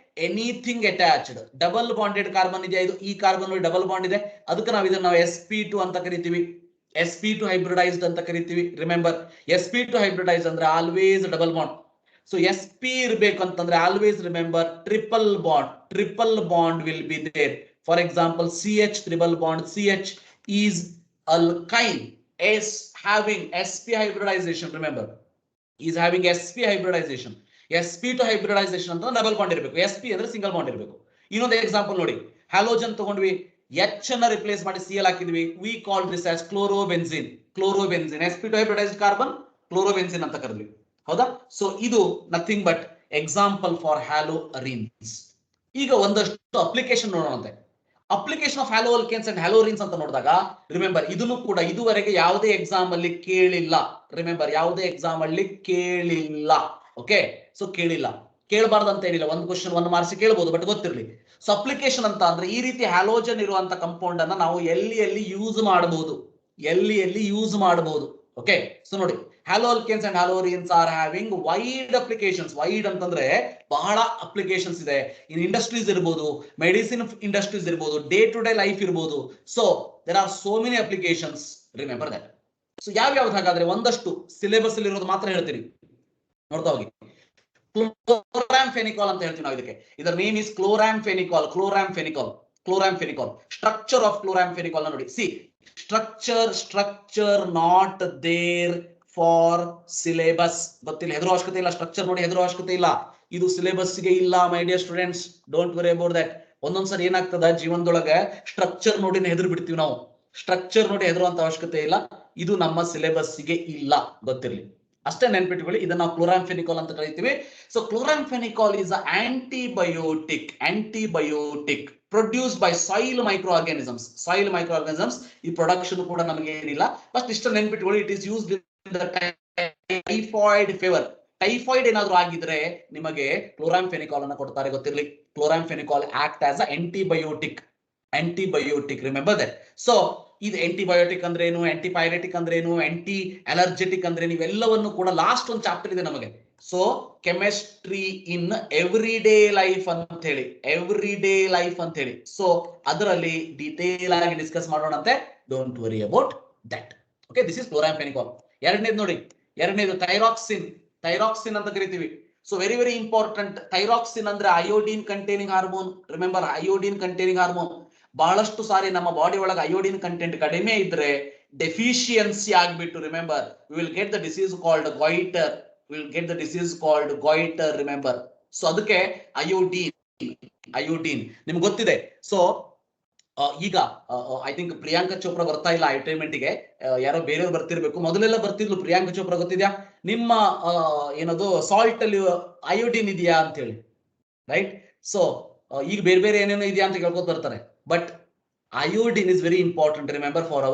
anything attached. Double bonded carbon ಇದೆಯಾ? ಇದು ಈ ಕಾರ್ಬನ್ ಡಬಲ್ ಬಾಂಡ್ ಇದೆ, ಅದಕ್ಕೆ ನಾವು ಇದನ್ನ sp2 ಅಂತ ಕರಿತೀವಿ, sp2 ಹೈಬ್ರಿಡೈಸ್ಡ್ ಅಂತ ಕರಿತೀವಿ. ರಿಮೆಂಬರ್, sp2 ಹೈಬ್ರಿಡೈಸ್ಡ್ ಅಂದ್ರೆ always double bond. So sp ಇರಬೇಕಂತಂದ್ರೆ always remember triple bond will be there. For example CH triple bond, CH is alkyne, is having sp hybridization. Remember, is having sp hybridization. sp2 hybridization ಅಂತ double bond ಇರಬೇಕು, sp ಅಂದ್ರೆ single bond ಇರಬೇಕು. ಇನ್ನೊಂದು example ನೋಡಿ, halogen ತಗೊಂಡ್ವಿ, H ಅನ್ನ replace ಮಾಡಿ Cl ಹಾಕಿದ್ವಿ, we call this as chlorobenzene. sp2 hybridized carbon chlorobenzene ಅಂತ ಕರೆದ್ವಿ, ಹೌದಾ? ಸೊ ಇದು nothing but example for halo arenes. ಈಗ ಒಂದಷ್ಟು ಅಪ್ಲಿಕೇಶನ್ ನೋಡೋಣಂತೆ. Application of halo alkanes and haloarenes ಅಂತ ನೋಡಿದಾಗ ರಿಮೆಂಬರ್, ಇದನ್ನು ಕೂಡ ಇದುವರೆಗೆ ಯಾವುದೇ ಎಕ್ಸಾಮ್ ಅಲ್ಲಿ ಕೇಳಿಲ್ಲ. ರಿಮೆಂಬರ್, ಯಾವುದೇ ಎಕ್ಸಾಮ್ ಅಲ್ಲಿ ಕೇಳಿಲ್ಲ. ಓಕೆ, ಸೊ ಕೇಳಿಲ್ಲ, ಕೇಳಬಾರ್ದು ಅಂತ ಏನಿಲ್ಲ, ಒಂದು ಕ್ವಶನ್ 1 ಮಾರ್ಕ್ಸ್ ಕೇಳಬಹುದು, ಬಟ್ ಗೊತ್ತಿರಲಿ. ಸೊ ಅಪ್ಲಿಕೇಶನ್ ಅಂತ ಅಂದ್ರೆ ಈ ರೀತಿ ಹ್ಯಾಲೋಜನ್ ಇರುವಂತ ಕಂಪೌಂಡ್ ಅನ್ನ ನಾವು ಎಲ್ಲಿ ಯೂಸ್ ಮಾಡಬಹುದು, ಓಕೆ? ಸೊ ನೋಡಿ, hello alkanes and haloarenes are having wide applications. Wide ಅಂತಂದ್ರೆ ಬಹಳ ಅಪ್ಲಿಕೇಶನ್ಸ್ ಇದೆ. ಇನ್ ಇಂಡಸ್ಟ್ರೀಸ್ ಇರಬಹುದು, ಮೆಡಿಸಿನ್ ಇಂಡಸ್ಟ್ರೀಸ್ ಇರಬಹುದು, ಡೇ ಟು ಡೇ ಲೈಫ್ ಇರಬಹುದು. So there are so many applications. Remember that. So ಯಾವ್ಯಾವ್ದು ಹಾಗಾದ್ರೆ ಒಂದಷ್ಟು ಸಿಲೆಬಸ್ ಅಲ್ಲಿ ಇರೋದು ಮಾತ್ರ ಹೇಳ್ತೀನಿ, ನೋಡ್ತಾ ಹೋಗಿ. ಕ್ಲೋರಾಂಫೆನಿಕಾಲ್ ಅಂತ ಹೇಳ್ತೀವಿ ನಾವು ಇದಕ್ಕೆ. ಇದರ name is chloramphenicol. Structure of chloramphenicol ನೋಡಿ. See, structure not there for syllabus. ಗೊತ್ತಿಲ್ಲ, ಹೆದರೋ ಅವಶ್ಯಕತೆ ಇಲ್ಲ. ಸ್ಟ್ರಕ್ಚರ್ ನೋಡಿ, ಹೆದರೋ ಅವಶ್ಯಕತೆ ಇಲ್ಲ. ಇದು ಸಿಲೆಬಸ್ ಗೆ ಇಲ್ಲ ಮೈ dear students, don't worry about that. ಒಂದೊಂದ್ಸರಿ ಏನಾಗ್ತದ ಜೀವನದೊಳಗೆ ಸ್ಟ್ರಕ್ಚರ್ ನೋಡಿ ಹೆದರು ಬಿಡ್ತೀವಿ ನಾವು. ಸ್ಟ್ರಕ್ಚರ್ ನೋಡಿ ಹೆದರುವಂತ ಅವಶ್ಯಕತೆ ಇಲ್ಲ, ಇದು ನಮ್ಮ ಸಿಲೆಬಸ್ ಗೆ ಇಲ್ಲ, ಗೊತ್ತಿರಲಿ. ಅಷ್ಟೇ ನೆನ್ಪಿಟ್ಕೊಳ್ಳಿ, ಇದನ್ನ ನಾವು ಕ್ಲೋರಾಂಫೆನಿಕಾಲ್ ಅಂತ ಕರಿತೀವಿ. So chloramphenicol is antibiotic produce by soil micro organisms. ಈ ಪ್ರೊಡಕ್ಷನ್ ಕೂಡ ನಮಗೆ ಏನಿಲ್ಲ, ಬಟ್ ಇಷ್ಟ ನೆನ್ಪಿಟ್ಕೊಳ್ಳಿ. It is used in the typhoid fever. Typhoid ಏನಾದ್ರೂ ಆಗಿದ್ರೆ ನಿಮಗೆ ಕ್ಲೋರಾಂಫೆನಿಕಾಲ್ ಅನ್ನ ಕೊಡ್ತಾರೆ, ಗೊತ್ತಿರಲಿ. Chloramphenicol act as antibiotic. Remember that. So ಇದು ಆಂಟಿಬಯೋಟಿಕ್ ಅಂದ್ರೇನು, ಆಂಟಿಪೈರೆಟಿಕ್ ಅಂದ್ರೇನು, ಆಂಟಿ ಅಲರ್ಜೆಟಿಕ್ ಅಂದ್ರೆ ಇವೆಲ್ಲವನ್ನು ಕೂಡ ಲಾಸ್ಟ್ ಒಂದು ಚಾಪ್ಟರ್ ಇದೆ ನಮಗೆ. So chemistry in every day life ಅಂತ ಹೇಳಿ, ಸೊ ಅದರಲ್ಲಿ ಡೀಟೇಲ್ ಆಗಿ ಡಿಸ್ಕಸ್ ಮಾಡೋಣಂತೆ. Don't worry about that. Okay, this is chloramphenicol. ಎರಡನೇದು ನೋಡಿ, ಥೈರಾಕ್ಸಿನ್ ಅಂತ ಕರಿತೀವಿ. So very very important. Thyroxine ಅಂದ್ರೆ iodine containing hormone. Remember, iodine containing hormone. ಬಹಳಷ್ಟು ಸಾರಿ ನಮ್ಮ ಬಾಡಿ ಒಳಗೆ ಅಯೋಡಿನ್ ಕಂಟೆಂಟ್ ಕಡಿಮೆ ಇದ್ರೆ ಡೆಫಿಷಿಯನ್ಸಿ ಆಗ್ಬಿಟ್ಟು, remember, we will get the disease called goitre. Remember, so ಅದಕ್ಕೆ ಅಯೋಡಿನ್ ನಿಮ್ಗೆ ಗೊತ್ತಿದೆ. ಸೊ ಈಗ ಐ ಥಿಂಕ್ ಪ್ರಿಯಾಂಕಾ ಚೋಪ್ರಾ ಬರ್ತಾ ಇಲ್ಲ ಅಟೈನ್ಮೆಂಟ್ ಗೆ, ಯಾರೋ ಬೇರೆಯವ್ರು ಬರ್ತಿರ್ಬೇಕು. ಮೊದಲೆಲ್ಲ ಬರ್ತಿದ್ಲು ಪ್ರಿಯಾಂಕಾ ಚೋಪ್ರಾ, ಗೊತ್ತಿದ್ಯಾ? ನಿಮ್ಮ ಏನದು ಸಾಲ್ಟ್ ಅಲ್ಲಿ ಅಯೋಡಿನ್ ಇದೆಯಾ ಅಂತ ಹೇಳಿ, ರೈಟ್? ಸೊ ಈಗ ಬೇರೆ ಏನೇನೋ ಇದೆಯಾ ಅಂತ ಕೇಳ್ಕೊತ ಬರ್ತಾರೆ. But iodine is very important, remember, for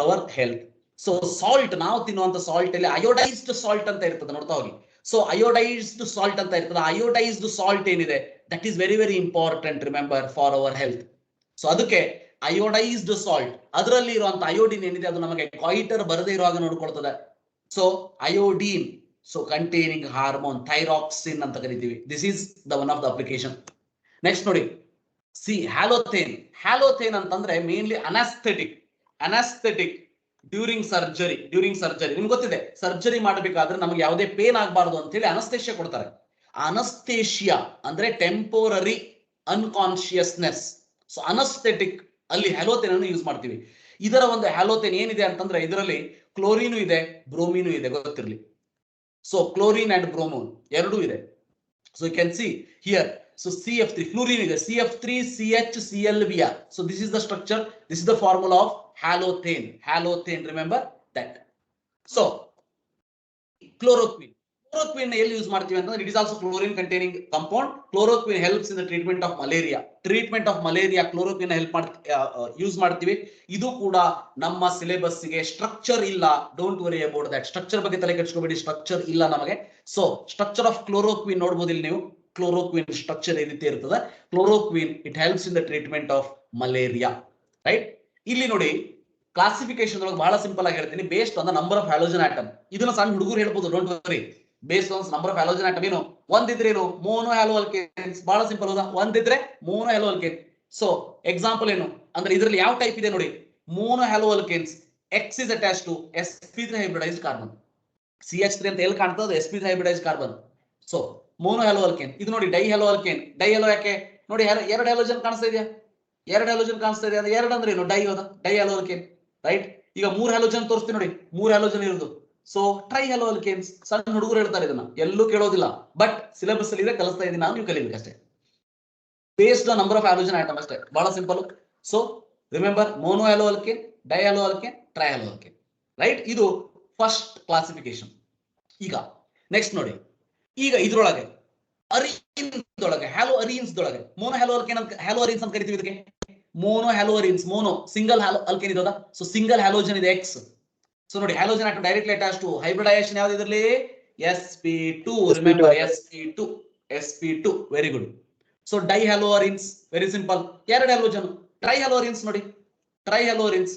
our health. So salt, ನಾವು ತಿನ್ನುವಂತ ಸಾಲ್ಟ್ ಅಲ್ಲಿ ಅಯೋಡೈಸ್ಡ್ ಸಾಲ್ಟ್ ಅಂತ ಇರ್ತದೆ, ನೋಡ್ತಾ ಹೋಗಿ. ಸೊ ಅಯೋಡೈಸ್ಡ್ ಸಾಲ್ಟ್ ಅಂತ ಇರ್ತದೆ. ಅಯೋಡೈಸ್ಡ್ ಸಾಲ್ಟ್ ಏನಿದೆ, that is very very important, remember, for our health. So ಅದಕ್ಕೆ ಅಯೋಡೈಸ್ಡ್ ಸಾಲ್ಟ್, ಅದರಲ್ಲಿ ಇರುವಂತ ಅಯೋಡಿನ್ ಏನಿದೆ ಅದು ನಮಗೆ ಗಾಯ್ಟರ್ ಬರದೇ ಇರುವಾಗ ನೋಡ್ಕೊಳ್ತದೆ. So iodine, so containing hormone, thyroxine ಅಂತ ಕರಿತೀವಿ. This is the one of the application. Next ನೋಡಿ, ಸಿ, ಹ್ಯಾಲೋಥೇನ್ ಅಂತಂದ್ರೆ ಮೇನ್ಲಿ ಅನಾಸ್ಥೆಟಿಕ್ ಡ್ಯೂರಿಂಗ್ ಸರ್ಜರಿ. ನಿಮ್ಗೆ ಗೊತ್ತಿದೆ, ಸರ್ಜರಿ ಮಾಡಬೇಕಾದ್ರೆ ನಮಗೆ ಯಾವುದೇ ಪೇನ್ ಆಗಬಾರ್ದು ಅಂತ ಹೇಳಿ ಅನಸ್ತೇಷಿಯಾ ಕೊಡ್ತಾರೆ. ಅನಸ್ತೇಷಿಯಾ ಅಂದ್ರೆ ಟೆಂಪೋರರಿ ಅನ್ಕಾನ್ಶಿಯಸ್ನೆಸ್. ಸೊ ಅನಸ್ಥೆಟಿಕ್ ಅಲ್ಲಿ ಹ್ಯಾಲೋಥೇನ್ ಅನ್ನು ಯೂಸ್ ಮಾಡ್ತೀವಿ. ಇದರ ಒಂದು ಹ್ಯಾಲೋಥೇನ್ ಏನಿದೆ ಅಂತಂದ್ರೆ ಇದರಲ್ಲಿ ಕ್ಲೋರಿನು ಇದೆ, ಬ್ರೋಮಿನು ಇದೆ, ಗೊತ್ತಿರಲಿ. ಸೊ ಕ್ಲೋರಿನ್ ಅಂಡ್ ಬ್ರೋಮೋನ್ ಎರಡೂ ಇದೆ. So you can see here. So CF3, fluorine is CF3CHClBr. So this is the structure, this is the formula of halothane. Halothane, remember that. So chloroquine. Chloroquine ಎಲ್ಲಿ use ಮಾಡ್ತೀವಿ ಅಂತಂದ್ರೆ it is also chlorine containing compound. Chloroquine helps in the treatment of malaria. Treatment of malaria chloroquine help use ಮಾಡ್ತೀವಿ. ಇದು ಕೂಡ ನಮ್ಮ syllabus ಗೆ structure ಇಲ್ಲ. Don't worry about that. Structure ಬಗ್ಗೆ ತಲೆ ಕೆಡಿಸ್ಕೋಬೇಡಿ, ಸ್ಟ್ರಕ್ಚರ್ ಇಲ್ಲ ನಮಗೆ. ಸೊ ಸ್ಟ್ರಕ್ಚರ್ ಆಫ್ ಕ್ಲೋರೋಕ್ವಿನ್ ನೋಡಬಹುದು ಇಲ್ಲಿ ನೀವು. ಕ್ಲೋರೋಕ್ವಿನ್ ಸ್ಟ್ರಕ್ಚರ್ ಈ ರೀತಿ ಇರ್ತದೆ. Chloroquine it helps in the treatment of malaria, right. ಇಲ್ಲಿ ನೋಡಿ ಕ್ಲಾಸಿಫಿಕೇಶನ್ ಒಳಗೆ ಬಹಳ ಸಿಂಪಲ್ ಆಗಿ ಹೇಳ್ತೀನಿ. Based on the number of halogen atom. ಇದನ್ನ ಸಣ್ಣ ಹುಡುಗರು ಹೇಳ್ಬೋದು, don't worry. Based on number of halogen atom ಏನು ಒಂದಿದ್ರೆ ಏನು ಮೋನೋ ಹ್ಯಾಲೋ ಅಲ್ಕೇನ್ಸ್. ಬಹಳ ಸಿಂಪಲ್ ಹೌದಾ? ಒಂದಿದ್ರೆ mono halo alkane. So example ಏನು ಅಂದ್ರೆ ಇದರಲ್ಲಿ ಯಾವ ಟೈಪ್ ಇದೆ ನೋಡಿ. Mono halo alkanes X is attached to sp3 hybridized carbon. CH3 ಅಂತ ಎಲ್ಲಿ ಕಾಣ್ತದೆ? sp3 hybridized carbon. So mono halo alkane. ಇದು ನೋಡಿ di halo alkane. Di halo ಯಾಕೆ ನೋಡಿ, ಎರಡು ಹ್ಯಾಲೋಜನ್ ಕಾಣಿಸ್ತಾ ಇದೆಯಾ? ಎರಡು ಹ್ಯಾಲೋಜನ್ ಕಾಣಿಸ್ತಾ ಇದೆ. ಅದು ಎರಡು ಅಂದ್ರೆ ಏನು? ಡೈ ಹೋದ ಡೈ ಹ್ಯಾಲೋ ಅಲ್ಕೇನ್, ರೈಟ್. ಈಗ ಮೂರ್ ಹ್ಯಾಲೋಜನ್ ತೋರಿಸ್ತೀನಿ ನೋಡಿ, ಮೂರ್ ಹ್ಯಾಲೋಜನ್ ಇರೋದು. So try hello alkanes. ಸಣ್ಣ ಹುಡುಗರು ಹೇಳ್ತಾರೆ ಇದನ್ನ, ಎಲ್ಲೂ ಕೇಳೋದಿಲ್ಲ, ಬಟ್ ಸಿಲೆಬಸ್ ಅಲ್ಲಿ ಇದೆ, ಕಲಿಸ್ತಾ ಇದ್ದೀನಿ ನಾನು, ನೀವು ಕಲಿಬೇಕಷ್ಟೇ. Based on number of halogen atom ಅಷ್ಟೇ, ಬಹಳ simple. So remember mono halo alkane, di halo alkane, tri halo alkane, right. ಇದು ಫಸ್ಟ್ ಕ್ಲಾಸಿಫಿಕೇಶನ್. ಈಗ ನೆಕ್ಸ್ಟ್ ನೋಡಿ, ಈಗ ಇದ್ರೊಳಗೆ ಅರೀನ್ಸ್ ಒಳಗೆ ಹ್ಯಾಲೋ ಅರೀನ್ಸ್ ದೊಳಗೆ ಮೋನೋ ಹ್ಯಾಲೋ ಅಲ್ಕೇನ್ ಅಂತ, ಹ್ಯಾಲೋ ಅರೀನ್ಸ್ ಅಂತ ಕರಿತೀವಿ ಇದಕ್ಕೆ. Mono halo arenes, mono single halo alkane ಇರೋದ. ಸೊ ಸಿಂಗಲ್ ಹ್ಯಾಲೋಜನ್ ಇದೆ X. ಸೊ ನೋಡಿ halogen atom directly attach to hybridisation ಯಾವ್ದು ಇದರಲ್ಲಿ? sp2. Remember sp2 very good. So di halo arenes very simple, ಎರಡು halogen. Tri halo arenes ನೋಡಿ, tri halo arenes,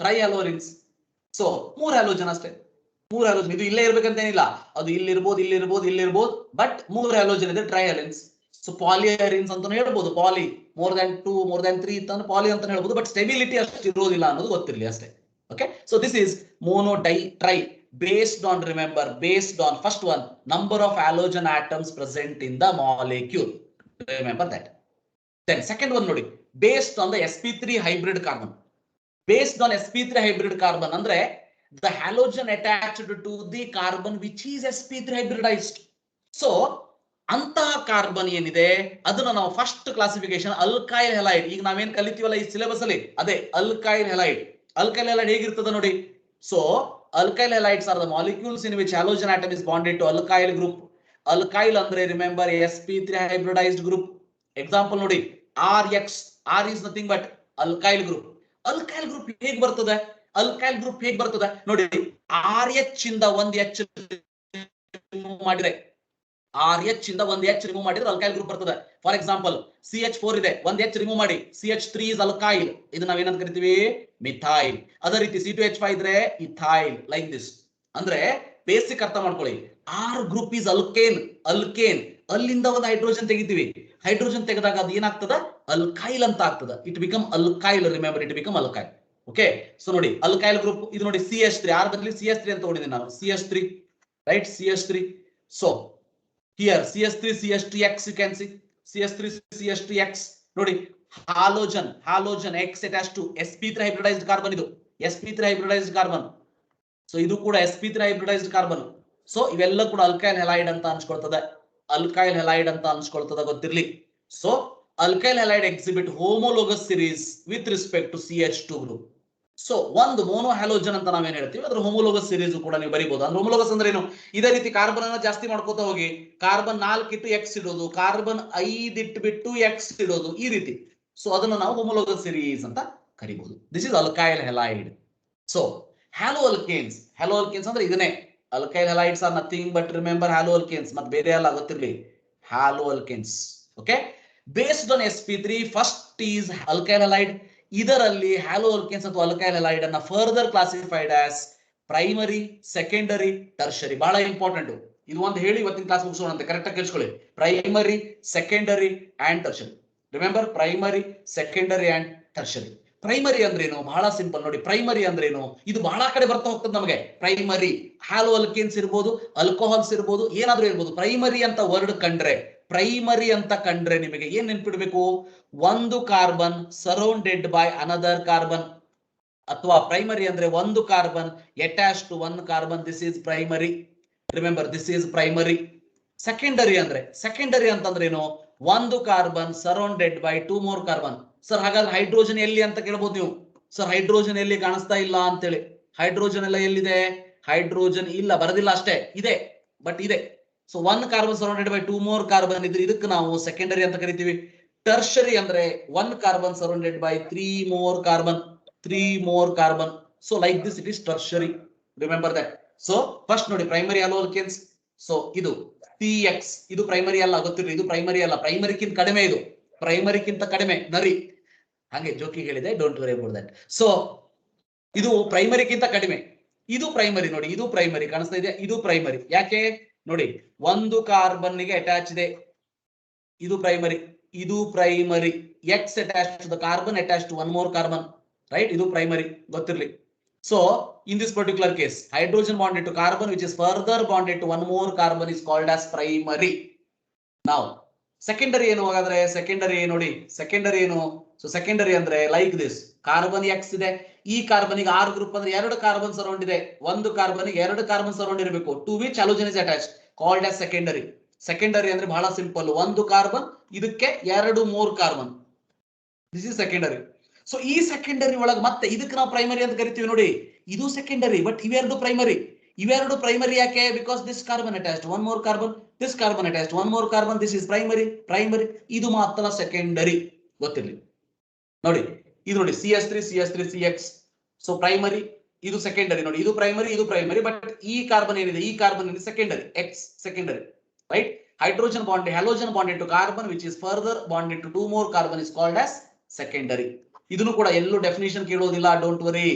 tri halo arenes. So ಮೂರ್ halogen ಅಷ್ಟೇ, ಮೂರ್ halogen. ಇದು ಇಲ್ಲೇ ಇರ್ಬೇಕಂತೇನಿಲ್ಲ, ಅದು ಇಲ್ಲಿರ್ಬೋದು, ಇಲ್ಲಿರ್ಬೋದು, ಇಲ್ಲಿರ್ಬೋದು, ಬಟ್ ಮೂರ್ ಹ್ಯಾಲೋಜನ್ ಇದೆ tri halogens. So poly arenes ಅಂತ ಹೇಳ್ಬೋದು. Poly more than 2 more than 3 ಅಂತ ಪಾಲಿ ಅಂತ ಹೇಳ್ಬೋದು, ಬಟ್ ಸ್ಟೆಬಿಲಿಟಿ ಅಷ್ಟು ಇರೋದಿಲ್ಲ ಅನ್ನೋದು ಗೊತ್ತಿರಲಿ ಅಷ್ಟೇ. Okay, so this is mono di tri based on, remember, based on first one, number of halogen atoms present in the molecule. Remember that. Then second one nodi, based on the sp3 hybrid carbon. Based on sp3 hybrid carbon andre the halogen attached to the carbon which is sp3 hybridized. So ಅಂತಹ carbon ಏನಿದೆ ಅದನ್ನ ನಾವು first classification alkyl halide. ಈಗ ನಾವೇನ್ ಕಲಿತೀವಲ್ಲ ಈ syllabus ಅಲ್ಲಿ, ಅದೇ alkyl halide. Alkyl halide ಹೇಗಿರ್ತದೆ ನೋಡಿ. So alkyl halides are the molecules in which halogen atom is bonded to alkyl group. Alkyl ಅಂದ್ರೆ remember sp3 hybridized group. Example ನೋಡಿ RX. R is nothing but alkyl group. Alkyl group ಹೇಗೆ ಬರ್ತದೆ? Alkyl group ಹೇಗೆ ಬರ್ತದೆ ನೋಡಿ, RH ಇಂದ ಒಂದು H ಮಾಡಿದ್ರೆ, RH ಇಂದ ಒಂದು H ರಿಮೂವ್ ಮಾಡಿದ್ರೆ ಅಲ್ಕೈಲ್ ಗ್ರೂಪ್ ಬರ್ತದೆ. ಫಾರ್ ಎಕ್ಸಾಂಪಲ್ CH4 ಇದೆ, ಒಂದು H ರಿಮೂವ್ ಮಾಡಿ CH3 ಇಸ್ ಅಲ್ಕೈಲ್. ಇದು ನಾವೇನಂತ ಕರಿತೀವಿ? ಮಿಥೈಲ್. ಅದೇ ರೀತಿ C2H5 ಇದ್ರೆ ಇಥೈಲ್, ಲೈಕ್ ದಿಸ್. ಅಂದ್ರೆ ಬೇಸಿಕ್ ಅರ್ಥ ಮಾಡ್ಕೊಳ್ಳಿ. R group is alkane. Alkane ಅಲ್ಲಿಂದ ಒಂದು ಹೈಡ್ರೋಜನ್ ತೆಗಿತೀವಿ, ಹೈಡ್ರೋಜನ್ ತೆಗೆದಾಗ ಅದು ಏನಾಗ್ತದ? ಅಲ್ಕೈಲ್ ಅಂತ ಆಗ್ತದ. It become alkyl. Remember, it become alkyl. Okay, so ನೋಡಿ ಅಲ್ಕೈಲ್ ಗ್ರೂಪ್ ಇದು ನೋಡಿ CH3. R ಬದಲಿ CH3 ಅಂತ ತಗೊಂಡಿದ್ದೀನಿ ನಾನು, CH3, right, CH3. So here CH3 CH3X, you can see CH3 CH3X. ನೋಡಿ halogen X attached to sp3 hybridized carbon. ಇದು sp3 hybridized carbon. So ಇದು ಕೂಡ sp3 hybridized carbon. ಸೊ ಇವೆಲ್ಲ ಕೂಡ ಅಲ್ಕೈಲ್ ಹೆಲೈಡ್ ಅಂತ ಅನ್ಸ್ಕೊಳ್ತದೆ, ಅಲ್ಕೈಲ್ ಹೆಲೈಡ್ ಅಂತ ಅನ್ಸ್ಕೊಳ್ತದೆ, ಗೊತ್ತಿರ್ಲಿ. So alkyl halide exhibit homologous series with respect to CH2 group. So ಒಂದು ಮೋನೋ ಹ್ಯಾಲೋಜನ್ ಅಂತ ನಾವೇನ್ ಹೇಳ್ತೀವಿ, ಅದ್ರ ಹೋಮೋಲೋಗಸ್ ಸಿರೀಸ್ ಕೂಡ ನೀವು ಬರೀಬಹುದು. ಅಂದ್ರೆ ಹೋಮೋಲೋಗಸ್ ಅಂದ್ರೆ ಏನು? ಇದೇ ರೀತಿ ಕಾರ್ಬನ್ ಅನ್ನ ಜಾಸ್ತಿ ಮಾಡ್ಕೋತಾ ಹೋಗಿ, ಕಾರ್ಬನ್ 4 ಇಟ್ಟು X ಇಡೋದು, ಕಾರ್ಬನ್ 5 ಇಟ್ಬಿಟ್ಟು X ಇಡೋದು, ಈ ರೀತಿ. ಸೊ ಅದನ್ನ ನಾವು ಹೋಮೋಲೋಗಸ್ ಸಿರೀಸ್ ಅಂತ ಕರಿಬಹುದು. This is alkyl halide. So halo alkanes, halo alkanes ಅಂದ್ರೆ ಇದನ್ನೇ. Alkyl halides are nothing but remember hello alkanes. ಮತ್ತೆ ಬೇರೆ ಎಲ್ಲ ಗೊತ್ತಿರ್ಲಿ, halo alkanes. Okay, based on sp3 first is alkyl halide. ಇದರಲ್ಲಿ ಹ್ಯಾಲೋ ಅಲ್ಕೇನ್ಸ್ ಅಥವಾ ಅಲ್ಕೈಲ್ ಹೆಲೈಡ್ ಅನ್ನ further classified as primary, secondary, tertiary. ಬಹಳ ಇಂಪಾರ್ಟೆಂಟ್ ಇದು. ಒಂದು ಹೇಳಿ ಇವತ್ತಿನ ಕ್ಲಾಸ್ ಮುಗಿಸೋಣ ಅಂತ ಕರೆಕ್ಟ್ ಆಗಿ ಕೇಳಿಸ್ಕೊಳ್ಳಿ. Primary, secondary and tertiary. Remember, primary, secondary and tertiary. Primary ಅಂದ್ರೇನು? ಬಹಳ ಸಿಂಪಲ್ ನೋಡಿ. ಪ್ರೈಮರಿ ಅಂದ್ರೇನು? ಇದು ಬಹಳ ಕಡೆ ಬರ್ತಾ ಹೋಗ್ತದೆ ನಮಗೆ. ಪ್ರೈಮರಿ ಹ್ಯಾಲೋ ಅಲ್ಕೇನ್ಸ್ ಇರ್ಬೋದು, ಆಲ್ಕೋಹಾಲ್ಸ್ ಇರ್ಬೋದು, ಏನಾದ್ರೂ ಇರ್ಬೋದು. ಪ್ರೈಮರಿ ಅಂತ ವರ್ಡ್ ಕಂಡ್ರೆ ಪ್ರೈಮರಿ ಅಂತ ಕಂಡ್ರೆ ನಿಮಗೆ ಏನ್ ನೆನ್ಪಿಡ್ಬೇಕು, ಒಂದು carbon surrounded by another carbon, ಅಥವಾ ಪ್ರೈಮರಿ ಅಂದ್ರೆ ಒಂದು carbon attach to one carbon, this is primary. Remember, this is primary. Secondary ಅಂತಂದ್ರೆ ಏನು, ಒಂದು carbon surrounded by two more carbon. Sir ಹಾಗಾದ್ರೆ ಹೈಡ್ರೋಜನ್ ಎಲ್ಲಿ ಅಂತ ಕೇಳ್ಬೋದು ನೀವು. ಸರ್ ಹೈಡ್ರೋಜನ್ ಎಲ್ಲಿ ಕಾಣಿಸ್ತಾ ಇಲ್ಲ ಅಂತೇಳಿ. ಹೈಡ್ರೋಜನ್ ಎಲ್ಲ ಎಲ್ಲಿದೆ? ಹೈಡ್ರೋಜನ್ ಇಲ್ಲ, ಬರದಿಲ್ಲ ಅಷ್ಟೇ, ಇದೆ, ಬಟ್ ಇದೆ. So one carbon surrounded by two more carbon ಇದ್ರೆ ಇದಕ್ಕೆ ನಾವು ಸೆಕೆಂಡರಿ ಅಂತ ಕರಿತೀವಿ. ಟರ್ಷರಿ ಅಂದ್ರೆ one carbon surrounded by three more carbon. So like this it is tertiary. Remember that. So first ನೋಡಿ ಪ್ರೈಮರಿ ಆಲ್ಕೇನ್ಸ್. ಸೊ ಇದು CX, ಇದು primary ಅಲ್ಲ, ಗೊತ್ತಿರಲಿ, ಇದು ಪ್ರೈಮರಿ ಅಲ್ಲ, ಪ್ರೈಮರಿಕ್ಕಿಂತ ಕಡಿಮೆ, ಇದು ಪ್ರೈಮರಿಕ್ಕಿಂತ ಕಡಿಮೆ, ನರಿ ಹಾಗೆ ಜೋಕಿಗೆ ಹೇಳಿದೆ, don't worry about that. So ಇದು ಪ್ರೈಮರಿಗಿಂತ ಕಡಿಮೆ, ಇದು ಪ್ರೈಮರಿ. ನೋಡಿ ಇದು ಪ್ರೈಮರಿ ಕಾಣಿಸ್ತಾ ಇದೆ, ಇದು ಪ್ರೈಮರಿ. ಯಾಕೆ ನೋಡಿ, ಒಂದು ಕಾರ್ಬನ್ ಗೆ ಅಟ್ಯಾಚ್ ಇದೆ, ಇದು ಪ್ರೈಮರಿ, ಇದು primary. X attach to the carbon attach to one more carbon, right, ಇದು ಪ್ರೈಮರಿ, ಗೊತ್ತಿರಲಿ. So in this particular case, hydrogen bonded to carbon which is further bonded to one more carbon is called as primary. Now secondary ಏನು ಹಾಗಾದ್ರೆ? Secondary ನೋಡಿ, secondary ಏನು? So secondary ಅಂದ್ರೆ like this, carbon X ಇದೆ, ಈ carbon ಗೆ R group ಅಂದ್ರೆ ಎರಡು ಕಾರ್ಬನ್ ಸರೌಂಡ್ ಇದೆ, ಒಂದು ಕಾರ್ಬನ್ ಗೆ ಎರಡು ಕಾರ್ಬನ್ ಸರೌಂಡ್ ಇರಬೇಕು, to which halogen is attached, called as secondary. Secondary ಅಂದ್ರೆ ಬಹಳ ಸಿಂಪಲ್, ಒಂದು ಕಾರ್ಬನ್ ಇದಕ್ಕೆ ಎರಡು ಮೂರ್ carbon, this is secondary. So ಈ ಸೆಕೆಂಡರಿ ಒಳಗೆ ಮತ್ತೆ ಇದಕ್ಕೆ ನಾವು ಪ್ರೈಮರಿ ಅಂತ ಕರಿತೀವಿ. ನೋಡಿ ಇದು ಸೆಕೆಂಡರಿ, ಬಟ್ ಇವೆರಡು ಪ್ರೈಮರಿ. ಇವೆರಡು ಪ್ರೈಮರಿ ಯಾಕೆ? Because this carbon attached one more carbon, this carbon attached one more carbon, this is primary. ಇದು ಮಾತ್ರ ಸೆಕೆಂಡರಿ, ಗೊತ್ತಿರಲಿ. ನೋಡಿ ಇದು ನೋಡಿ CH3 CX. ಸೊ ಪ್ರೈಮರಿ, ಇದು ಸೆಕೆಂಡರಿ. ನೋಡಿ ಇದು ಪ್ರೈಮರಿ, ಬಟ್ ಈ ಕಾರ್ಬನ್ ಏನಿದೆ, ಈ ಕಾರ್ಬನ್ ಏನಿದೆ secondary, X secondary, right. Hydrogen bonded, halogen bonded to carbon which is further bonded to two more carbon is called as secondary. ಇದನ್ನು ಕೂಡ ಎಲ್ಲೂ ಡೆಫಿನಿಷನ್ ಕೇಳೋದಿಲ್ಲ, ಡೋಂಟ್ ವರಿ.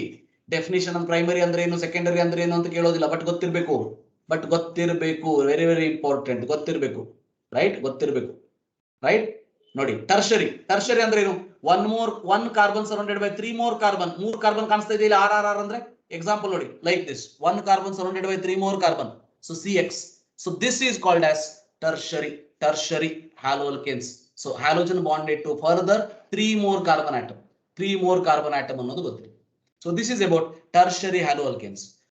ಡೆಫಿನಿಷನ್ ಅಂದ್ರೆ ಪ್ರೈಮರಿ ಅಂದ್ರೆ ಏನು, ಸೆಕೆಂಡರಿ ಅಂದ್ರೆ ಏನು ಅಂತ ಕೇಳೋದಿಲ್ಲ, ಬಟ್ ಗೊತ್ತಿರಬೇಕು, ವೆರಿ ವೆರಿ ಇಂಪಾರ್ಟೆಂಟ್, ಗೊತ್ತಿರಬೇಕು, ರೈಟ್. ನೋಡಿ ಟರ್ಷರಿ ಅಂದ್ರೆ ಏನು, one carbon surrounded by three more carbon, ಮೂರ್ ಕಾರ್ಬನ್ ಕಾಣಿಸ್ತಾ ಇದೆ ಇಲ್ಲಿ, RR ಅಂದ್ರೆ ಎಕ್ಸಾಂಪಲ್ ನೋಡಿ, like this, one carbon surrounded by three more carbon, so CX. So this is called as tertiary haloalkanes. So halogen bonded to further three more carbon atom ಅನ್ನೋದು ಗೊತ್ತಿದೆ. So this is about tertiary ಹ್ಯಾಲೋಲ್ಕೇನ್ಸ್.